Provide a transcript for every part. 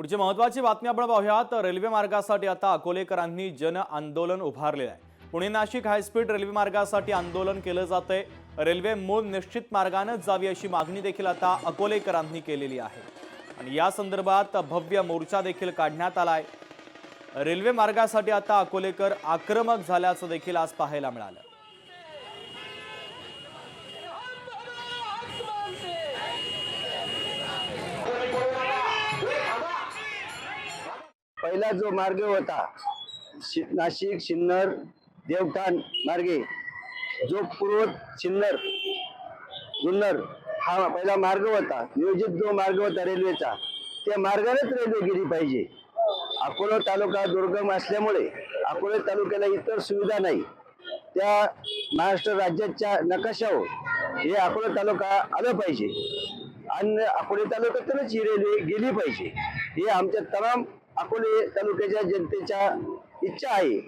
पुढची महत्त्वाची बातमी आपण पाहूयात। रेल्वे मार्गासाठी आता अकोलेकरांनी जन आंदोलन उभारले आहे। पुणे नाशिक हायस्पीड रेल्वे मार्गासाठी आंदोलन केले जाते। रेल्वे मूळ निश्चित मार्गाने जावी अशी मागणी देखील आता अकोलेकरांनी केलेली आहे आणि या संदर्भात भव्य मोर्चा देखील काढण्यात आलाय। रेल्वे मार्गासाठी आता अकोलेकर आक्रमक झाल्याचं देखील आज पाहायला मिळालं। पहिला जो मार्ग होता नाशिक सिन्नर देवठाण मार्गे जो पूर्व सिन्नर जुन्नर हा पहिला मार्ग होता, नियोजित जो मार्ग होता रेल्वेचा, त्या मार्गानेच रेल्वे गेली पाहिजे। अकोला तालुका दुर्गम असल्यामुळे अकोला तालुक्याला इतर सुविधा नाही। त्या महाराष्ट्र राज्याच्या नकाशावर हे अकोला तालुका आलं पाहिजे आणि अकोला तालुक्यातूनच ही रेल्वे गेली पाहिजे, हे आमच्या तमाम अकोले तालुक्याच्या जनतेच्या इच्छा आहे।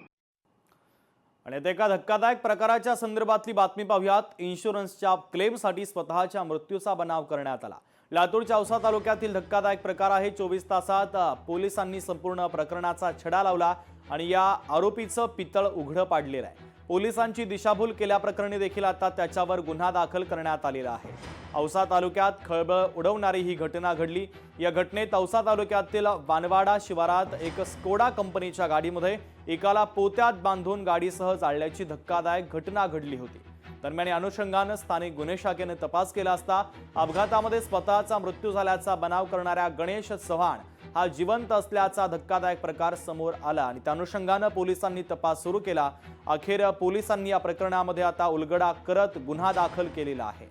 आणि एका धक्कादायक प्रकाराच्या संदर्भातली बातमी पाहूयात। इन्शुरन्सच्या क्लेमसाठी स्वतःच्या मृत्यूचा बनाव करण्यात आला। लातूरच्या औसा तालुक्यातील धक्कादायक प्रकार आहे। 24 तासात पोलिसांनी संपूर्ण प्रकरणाचा छडा लावला आणि या आरोपीचं पितळ उघड पाडलेलं आहे। पोलिसांची दिशाभूल केल्याप्रकरणी देखील आता त्याच्यावर गुन्हा दाखल करण्यात आलेला आहे। औसा तालुक्यात खळबळ उडवणारी ही घटना घडली। या घटनेत औसा तालुक्यातील वानवाडा शिवारात एक स्कोडा कंपनीच्या गाडीमध्ये एकाला पोत्यात बांधून गाडीसह जाळल्याची धक्कादायक घटना घडली होती। दरम्यान अनुषंगाने स्थानिक गुन्हे शाखेने तपास केला असता अपघातामध्ये स्वतःचा मृत्यू झाल्याचा बनाव करणाऱ्या गणेश चव्हाण हा जिवंत असल्याचा धक्कादायक प्रकार समोर आला आणि त्या अनुषंगाने पोलिसांनी तपास सुरू केला। अखेर पोलिसांनी या प्रकरणामध्ये आता उलगडा करत गुन्हा दाखल केलेला आहे।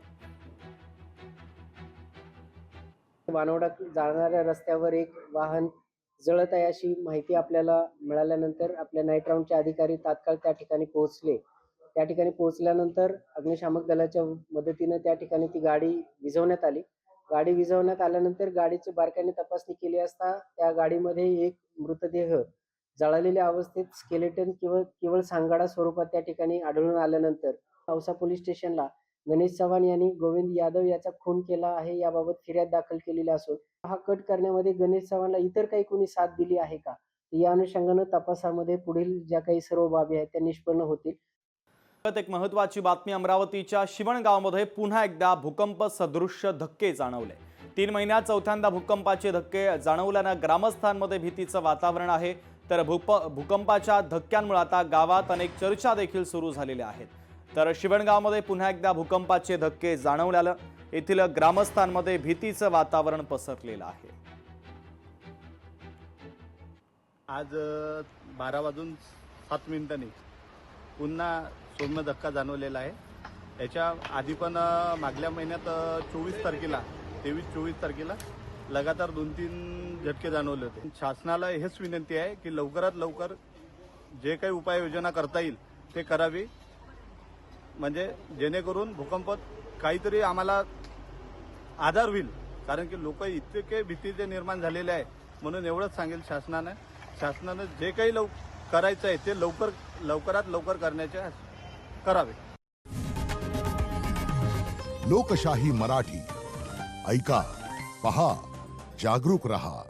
वानवडा जाणाऱ्या रस्त्यावर एक वाहन जळत आहे अशी माहिती आपल्याला मिळाल्यानंतर आपल्या नाईट राऊंडचे अधिकारी तात्काळ त्या ठिकाणी पोहोचले। त्या ठिकाणी पोहोचल्यानंतर अग्निशामक दलाच्या मदतीने त्या ठिकाणी ती गाडी विझवण्यात आली। गाडी विझवण्यात आल्यानंतर गाडीची बारकाईने तपासणी केली असता त्या गाडीमध्ये एक मृतदेह जळालेल्या अवस्थेत स्केलेटन केवळ सांगाडा स्वरूपात त्या ठिकाणी आढळून आल्यानंतर औसा पोलीस स्टेशनला गणेश चव्हाण यांनी गोविंद यादव याचा खून केला आहे याबाबत फिर्याद दाखल केलेली असून हा कट करण्यामध्ये गणेश चव्हाणला इतर काही कोणी साथ दिली आहे का, या अनुषंगाने तपासामध्ये पुढील ज्या काही सर्व बाबी आहेत त्या निष्पन्न होतील। एक महत्त्वाची बातमी। अमरावतीच्या शिवणगावमध्ये पुन्हा एकदा भूकंप सदृश्य धक्के जाणवले। 3 महिन्यात चौथ्यांदा भूकंपाचे धक्के जाणवल्याने ग्रामस्थांमध्ये भीतीचं वातावरण आहे। तर भूकंपाच्या धक्क्यांमुळे आता गावात अनेक चर्चा देखील सुरू झालेल्या आहेत। तर शिवणगावमध्ये पुन्हा एकदा भूकंपाचे धक्के जाणवल्याने येथील ग्रामस्थांमध्ये भीतीचं वातावरण पसरलेलं आहे। आज 12:07 पुन्हा सौम्य धक्का जाणवलेला आहे। याच्या आधी पण मागल्या महिन्यात 24 तारखेला 23-24 तारखेला लगातार 2-3 झटके जाणवले होते। शासनाला हेच विनंती आहे की लवकरात लवकर जे काही उपाययोजना करता येईल ते करावी, म्हणजे जेणेकरून भूकंपात काहीतरी आम्हाला आधार होईल, कारण की लोक इतके भीतीचे निर्माण झालेले आहे। म्हणून एवढंच सांगेल शासनानं जे काही करायचं आहे ते लवकरात लवकर करण्याचे करावे। लोकशाही मराठी ऐका, पहा, जागरूक रहा।